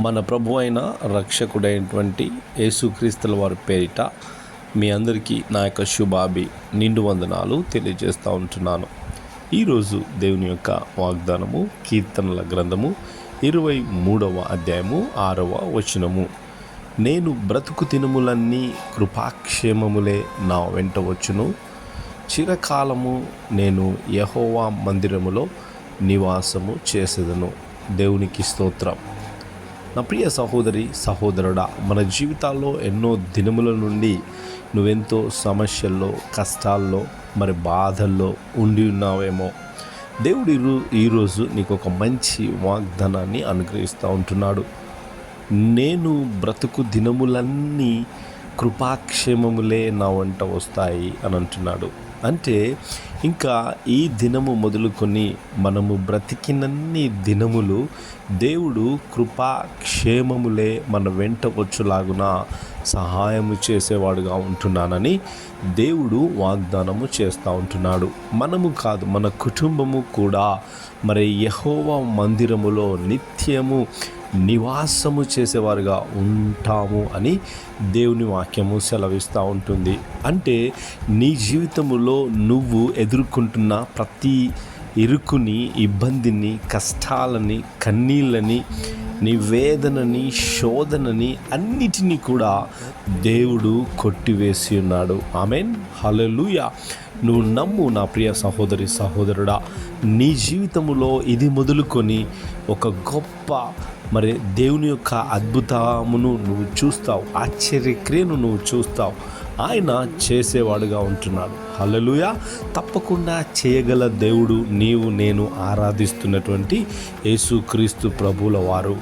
మన ప్రభు అయిన రక్షకుడైనటువంటి యేసుక్రీస్తుల వారి పేరిట మీ అందరికీ నా యొక్క శుభాభి నిండు వందనాలు తెలియజేస్తూ ఉంటున్నాను. ఈరోజు దేవుని యొక్క వాగ్దానము కీర్తనల గ్రంథము 23వ అధ్యాయము 6వ వచనము. నేను బ్రతుకు దినములన్నీ కృపాక్షేమములే నా వెంట వచ్చును, చిరకాలము నేను యెహోవా మందిరములో నివాసము చేసేదను. దేవునికి స్తోత్రం. నా ప్రియ సహోదరి సహోదరుడా, మన జీవితాల్లో ఎన్నో దినముల నుండి నువ్వెంతో సమస్యల్లో, కష్టాల్లో, మరి బాధల్లో ఉండి ఉన్నావేమో. దేవుడు ఈరోజు నీకు ఒక మంచి వాగ్దానాన్ని అనుగ్రహిస్తూ ఉంటున్నాడు. నేను బ్రతుకు దినములన్నీ కృపాక్షేమములే నా వెంట వస్తాయి అని అంటున్నాడు. అంటే ఇంకా ఈ దినము మొదలుకొని మనము బ్రతికినన్ని దినములు దేవుడు కృపాక్షేమములే మన వెంట వచ్చులాగున సహాయము చేసేవాడుగా ఉంటున్నానని దేవుడు వాగ్దానము చేస్తూ ఉంటున్నాడు. మనము కాదు, మన కుటుంబము కూడా మరి యెహోవా మందిరములో నిత్యము నివాసము చేసేవారుగా ఉంటాము అని దేవుని వాక్యము సెలవిస్తూ ఉంటుంది. అంటే నీ జీవితములో నువ్వు ఎదుర్కొంటున్న ప్రతి ఇరుకుని, ఇబ్బందిని, కష్టాలని, కన్నీళ్ళని, నీ వేదనని, శోధనని అన్నిటినీ కూడా దేవుడు కొట్టివేసి ఉన్నాడు. ఆమేన్, హల్లెలూయా. నువ్వు నమ్ము నా ప్రియ సహోదరి సహోదరుడా. నీ జీవితములో ఇది మొదలుకొని ఒక గొప్ప మరి దేవుని యొక్క అద్భుతమును నువ్వు చూస్తావు, ఆశ్చర్యక్రియను నువ్వు చూస్తావు. ఆయన చేసేవాడుగా ఉంటున్నాడు. హల్లెలూయా. తప్పకుండా చేయగల దేవుడు నేను ఆరాధిస్తున్నటువంటి యేసుక్రీస్తు ప్రభువుల వారు.